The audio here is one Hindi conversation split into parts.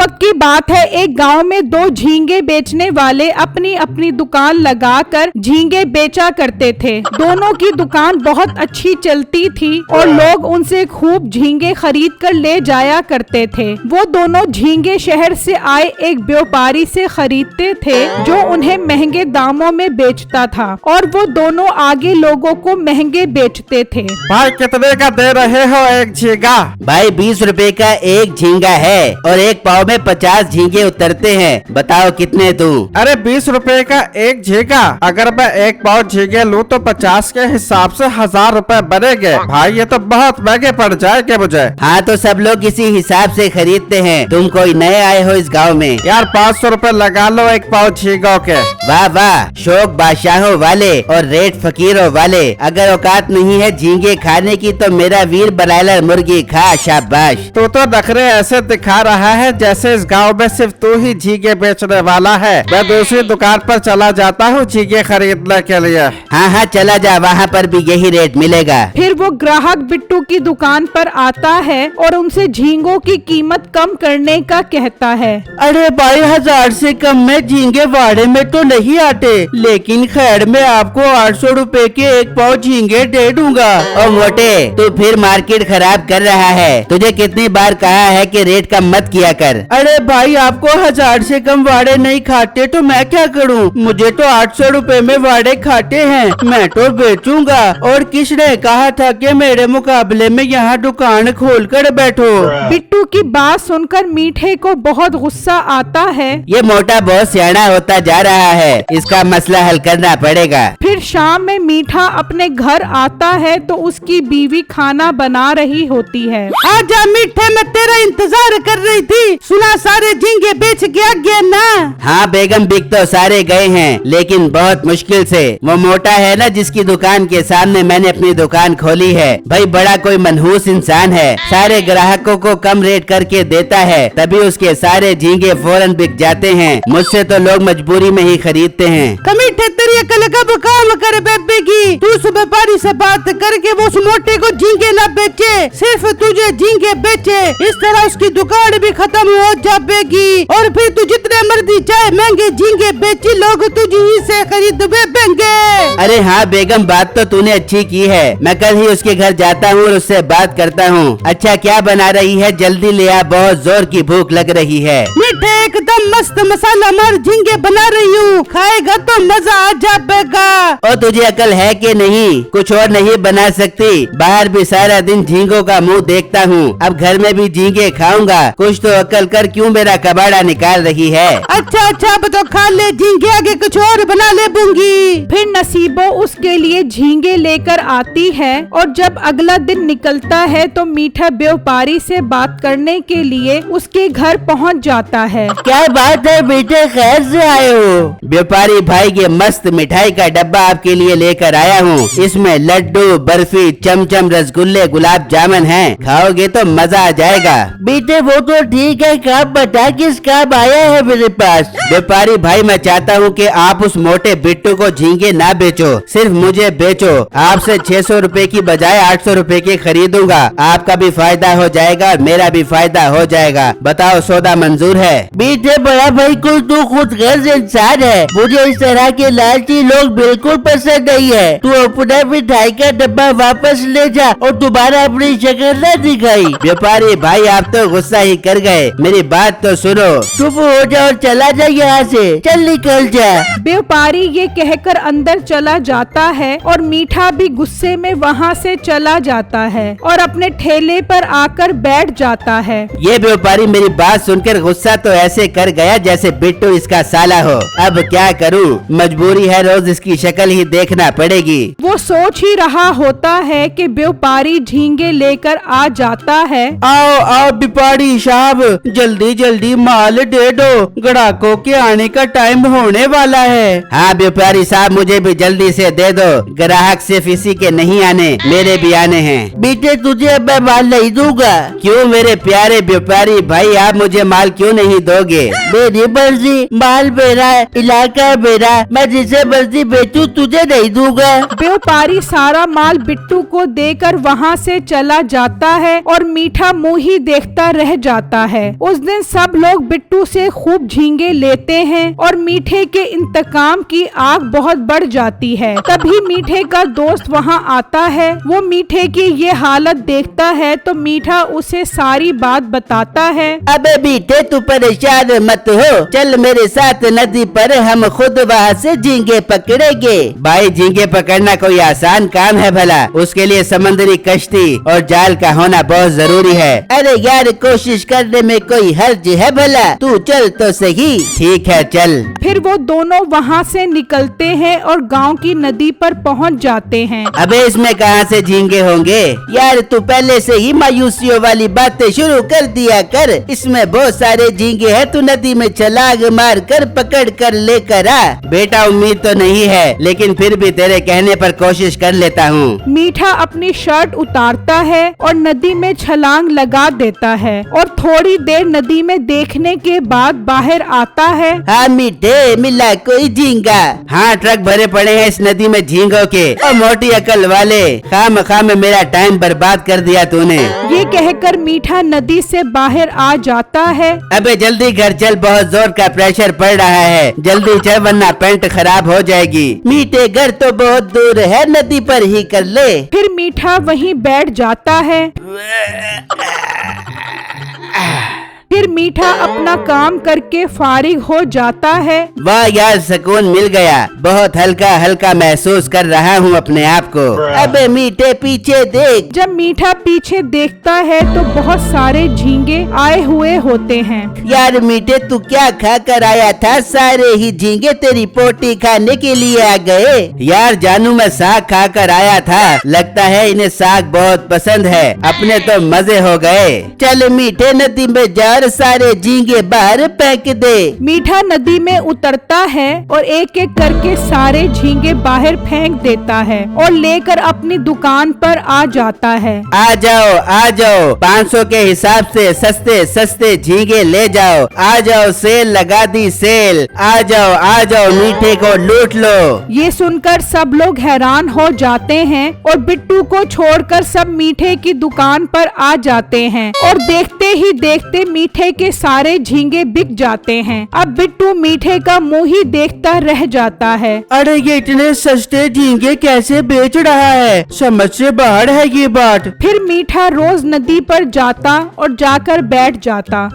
वक्त की बात है, एक गांव में दो झींगे बेचने वाले अपनी अपनी दुकान लगाकर झींगे बेचा करते थे। दोनों की दुकान बहुत अच्छी चलती थी और लोग उनसे खूब झींगे खरीद कर ले जाया करते थे। वो दोनों झींगे शहर से आए एक व्यापारी से खरीदते थे जो उन्हें महंगे दामों में बेचता था और वो दोनों आगे लोगों को महंगे बेचते थे। भाई कितने का दे रहे हो एक झींगा? भाई 20 रुपए का एक झींगा है और एक पाव में 50 झींगे उतरते हैं। बताओ कितने दूं? अरे 20 रुपए का एक झींगा, अगर मैं एक पाव झींगे लूँ तो 50 के हिसाब से 1000 रुपए बनेंगे। भाई ये तो बहुत महंगे पड़ जाएंगे मुझे। हाँ तो सब लोग इसी हिसाब से खरीदते हैं। तुम कोई नए आए हो इस गांव में? यार 500 रुपए लगा लो एक पाव झींगों के। वाह वाह, शौक बादशाहों वाले और रेट फकीरों वाले। अगर औकात नहीं है झींगे खाने की तो मेरा वीर ब्रायलर मुर्गी खा, शाबाश। तू तो नखरे ऐसे दिखा रहा है जैसे इस गांव में सिर्फ तू ही झींगे बेचने वाला है। मैं दूसरी दुकान पर चला जाता हूँ झींगे खरीदने के लिए। हाँ हाँ चला जा, वहाँ पर भी यही रेट मिलेगा। फिर वो ग्राहक बिट्टू की दुकान पर आता है और उनसे झींगों की कीमत कम करने का कहता है। अरे भाई 1000 से कम में झींगे वाड़े में तो नहीं आते, लेकिन खैर मैं आपको 800 रुपए के एक पाव झींगे दे दूंगा। और मोटे तू फिर मार्केट खराब कर रहा है। तुझे कितनी बार कहा है कि रेट कम मत किया कर। अरे भाई आपको 1000 से कम वाड़े नहीं खाते तो मैं क्या करूं? मुझे तो 800 रुपए में वाड़े खाते हैं, मैं तो बेचूंगा। और किसने कहा था कि मेरे मुकाबले में यहाँ दुकान खोल कर बैठो? बिट्टू की बात सुनकर मीठे को बहुत गुस्सा आता है। ये मोटा बहुत सियाना होता जा रहा है, इसका मसला हल करना पड़ेगा। फिर शाम में मीठा अपने घर आता है तो उसकी बीवी खाना बना रही होती है। आजा मीठे, मैं तेरा इंतजार कर रही थी। सुना सारे झींगे बेच गया ना? हाँ बेगम, बिक तो सारे गए हैं लेकिन बहुत मुश्किल से। वो मोटा है ना जिसकी दुकान के सामने मैंने अपनी दुकान खोली है, भाई बड़ा कोई मनहूस इंसान है। सारे ग्राहकों को कम रेट करके देता है, तभी उसके सारे झींगे फौरन बिक जाते हैं। मुझसे तो लोग मजबूरी में ही खरीदते हैं। मीठे तेरी अकल कब काम कर बेबे की? तू उस व्यापारी से बात करके वो उस मोटे को झींगे न बेचे, सिर्फ तुझे झींगे बेचे। इस तरह उसकी दुकान भी खत्म हो जाएगी और फिर तू जितने मर्जी चाहे महंगे झींगे बेची, लोग तुझे ही से खरीद बेचेंगे। अरे हाँ बेगम, बात तो तूने अच्छी की है। मैं कल ही उसके घर जाता हूँ और उससे बात करता हूँ। अच्छा क्या बना रही है? जल्दी ले आ, बहुत जोर की भूख लग रही है। मीठे एकदम मस्त मसाला मार झींगे बना रही हूँ, खाएगा तो मजा आ जाएगा। और तुझे अकल है कि नहीं? कुछ और नहीं बना सकती? बाहर भी सारा दिन झींगों का मुंह देखता हूँ, अब घर में भी झींगे खाऊंगा। कुछ तो अकल कर, क्यों मेरा कबाड़ा निकाल रही है? अच्छा अब तो खा ले झींगे, आगे कुछ और बना ले बूंगी। फिर नसीबो उसके लिए झींगे लेकर आती है और जब अगला दिन निकलता है तो मीठा व्यापारी से बात करने के लिए उसके घर पहुंच जाता है। क्या बात है बेटे, खैर से आए हो? व्यापारी भाई ये मस्त मिठाई का डब्बा आपके लिए लेकर आया हूँ। इसमें लड्डू, बर्फी, चमचम, रसगुल्ले, गुलाब जामुन हैं। खाओगे तो मजा आ जाएगा। बेटे वो तो ठीक है, कब बता किस कब आया है मेरे पास? व्यापारी भाई मैं चाहता हूँ कि आप उस मोटे बिट्टू को झींगे ना बेचो, सिर्फ मुझे बेचो। आपसे 600 रुपए की बजाय 800 रुपए की खरीदूंगा। आपका भी फायदा हो जाएगा और मेरा भी फायदा हो जाएगा। बताओ सौदा मंजूर है? बेटे बड़ा भाई को तू खुद गर्ज इंसान है, मुझे इस तरह के लालची लोग बिल्कुल पसंद नहीं है। तू अपना मिठाई का डब्बा वापस ले जा और दोबारा अपनी शक्ल न दिखाई। व्यापारी भाई आप तो गुस्सा ही कर गए, मेरी बात तो सुनो। चुप हो जा और चला जा यहाँ से, चल निकल जा। व्यापारी ये कहकर अंदर चला जाता है और मीठा भी गुस्से में वहाँ से चला जाता है और अपने ठेले पर आकर बैठ जाता है। ये व्यापारी मेरी बात सुनकर गुस्सा तो ऐसे कर गया जैसे बिट्टू इसका साला हो। अब क्या करूँ, मजबूरी है, रोज इसकी शक्ल ही देखना पड़ेगी। वो सोच ही रहा होता है कि व्यापारी झींगे लेकर आ जाता है। आओ आओ व्यापारी साहब, जल्दी जल्दी माल दे दो, ग्राहकों के आने का टाइम होने वाला है। हाँ व्यापारी साहब, मुझे भी जल्दी से दे दो। ग्राहक सिर्फ इसी के नहीं आने, मेरे भी आने हैं। बेटे तुझे अब मैं माल नहीं दूंगा। क्यों मेरे प्यारे व्यापारी भाई, आप मुझे माल क्यों नहीं ही दोगे। मेरी मर्जी, माल मेरा, इलाका मेरा, मैं जिसे मर्जी बेचूं तुझे नहीं दूंगा। व्यापारी सारा माल बिट्टू को देकर वहाँ से चला जाता है और मीठा मुंह ही देखता रह जाता है। उस दिन सब लोग बिट्टू से खूब झींगे लेते हैं और मीठे के इंतकाम की आग बहुत बढ़ जाती है। तभी मीठे का दोस्त वहाँ आता है। वो मीठे की ये हालत देखता है तो मीठा उसे सारी बात बताता है। अबे मीठे तू परेशान मत हो, चल मेरे साथ नदी पर, हम खुद वहाँ से झींगे पकड़ेंगे। भाई झींगे पकड़ना कोई आसान काम है भला, उसके लिए समंदरी कश्ती और जाल का होना बहुत जरूरी है। अरे यार कोशिश करने में कोई हर्ज है भला, तू चल तो सही। ठीक है चल। फिर वो दोनों वहाँ से निकलते हैं और गांव की नदी पर पहुँच जाते हैं। अबे इसमें कहाँ से झींगे होंगे यार, तू पहले से ही मायूसियों वाली बातें शुरू कर दिया कर। इसमें बहुत सारे झींगे हैं, तू नदी में छलांग मार कर पकड़ कर लेकर आ। बेटा उम्मीद तो नहीं है, लेकिन फिर भी तेरे कहने पर कोशिश कर लेता हूँ। मीठा अपनी शर्ट उतारता है और नदी में छलांग लगा देता है और थोड़ी देर नदी में देखने के बाद बाहर आता है। हाँ मीठे मिला कोई झींगा? हाँ ट्रक भरे पड़े हैं इस नदी में झींगों के। और मोटी अकल वाले, खामखा में मेरा टाइम बर्बाद कर दिया तूने। ये कहकर मीठा नदी से बाहर आ जाता है। अबे जल्दी घर चल, बहुत जोर का प्रेशर पड़ रहा है, जल्दी चल वरना पैंट खराब हो जाएगी। मीठे घर तो बहुत दूर है, नदी पर ही कर ले। फिर मीठा वहीं बैठ जाता है। फिर मीठा अपना काम करके फारिग हो जाता है। वाह यार सुकून मिल गया, बहुत हल्का हल्का महसूस कर रहा हूँ अपने आप को। अबे मीठे पीछे देख। जब मीठा पीछे देखता है तो बहुत सारे झींगे आए हुए होते हैं। यार मीठे तू क्या खा कर आया था? सारे ही झींगे तेरी पोटी खाने के लिए आ गए। यार जानू मैं साग खा कर आया था, लगता है इन्हें साग बहुत पसंद है, अपने तो मजे हो गए। चल मीठे नदी में जा, सारे झींगे बाहर फेंक दे। मीठा नदी में उतरता है और एक एक करके सारे झींगे बाहर फेंक देता है और लेकर अपनी दुकान पर आ जाता है। आ जाओ 500 के हिसाब से सस्ते सस्ते झींगे ले जाओ। आ जाओ सेल लगा दी सेल। आ जाओ मीठे को लूट लो। ये सुनकर सब लोग हैरान हो जाते हैं और बिट्टू को छोड़कर सब मीठे की दुकान पर आ जाते हैं और देखते ही देखते मीठे के सारे झींगे बिक जाते हैं। अब बिट्टू मीठे का मुंह ही देखता रह जाता है। अरे ये इतने सस्ते झींगे कैसे बेच रहा है, समझ से बाहर है ये बात। फिर मीठा रोज नदी पर जाता और जाकर बैठ जाता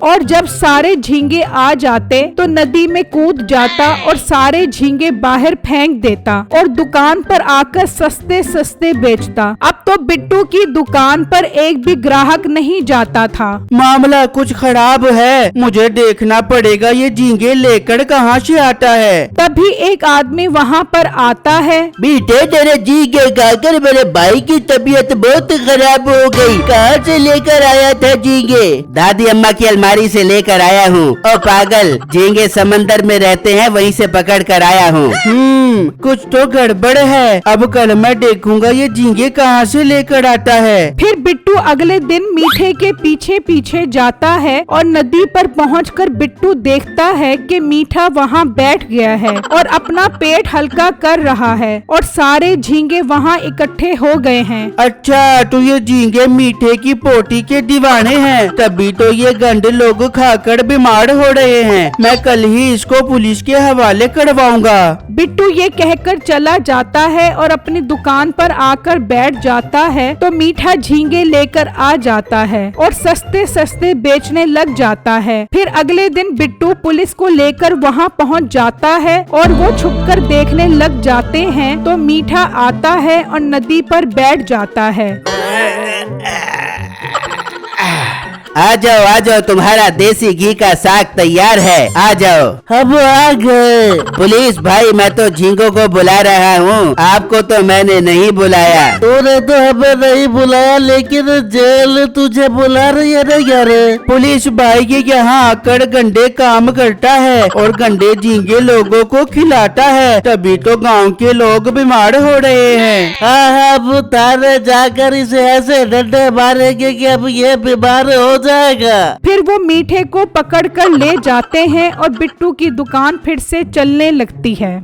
और जब सारे झींगे आ जाते तो नदी में कूद जाता और सारे झींगे बाहर फेंक देता और दुकान पर आकर सस्ते सस्ते बेचता। अब तो बिट्टू की दुकान पर एक भी ग्राहक नहीं जाता था। मामला कुछ खराब है, मुझे देखना पड़ेगा ये झींगे लेकर कहाँ से आता है। तभी एक आदमी वहाँ पर आता है। मीठे तेरे झींगे खाकर मेरे भाई की तबीयत बहुत खराब हो गई, कहाँ से लेकर आया था झींगे? दादी अम्मा की अलमारी से लेकर आया हूँ। ओ पागल, झींगे समंदर में रहते हैं, वहीं से पकड़ कर आया हूँ। कुछ तो गड़बड़ है, अब कल मैं देखूंगा ये झींगे कहाँ से लेकर आता है। फिर बिट्टू अगले दिन मीठे के पीछे पीछे जाता है और नदी पर पहुंचकर बिट्टू देखता है कि मीठा वहां बैठ गया है और अपना पेट हल्का कर रहा है और सारे झींगे वहां इकट्ठे हो गए हैं। अच्छा तो ये झींगे मीठे की पोटी के दीवाने हैं, तभी तो ये गंदे लोग खाकर बीमार हो रहे हैं। मैं कल ही इसको पुलिस के हवाले करवाऊंगा। बिट्टू ये कहकर चला जाता है और अपनी दुकान पर आकर बैठ जाता है तो मीठा झींगे लेकर आ जाता है और सस्ते सस्ते बेचने लग जाता है। फिर अगले दिन बिट्टू पुलिस को लेकर वहाँ पहुँच जाता है और वो छुपकर देखने लग जाते हैं तो मीठा आता है और नदी पर बैठ जाता है। आ जाओ तुम्हारा देसी घी का साग तैयार है, आ जाओ। हम आ गए। पुलिस भाई मैं तो झींगों को बुला रहा हूँ, आपको तो मैंने नहीं बुलाया। तूने तो हमें नहीं बुलाया, लेकिन जेल तुझे बुला रही है ना यार। पुलिस भाई के यहाँ आकर गंडे काम करता है और गंडे झींगे लोगों को खिलाता है, तभी तो गांव के लोग बीमार हो रहे हैं। हाँ, अब तारे जाकर इसे ऐसे डंडे मारेंगे कि अब ये बीमार हो जाएगा। फिर वो मीठे को पकड़कर ले जाते हैं और बिट्टू की दुकान फिर से चलने लगती है।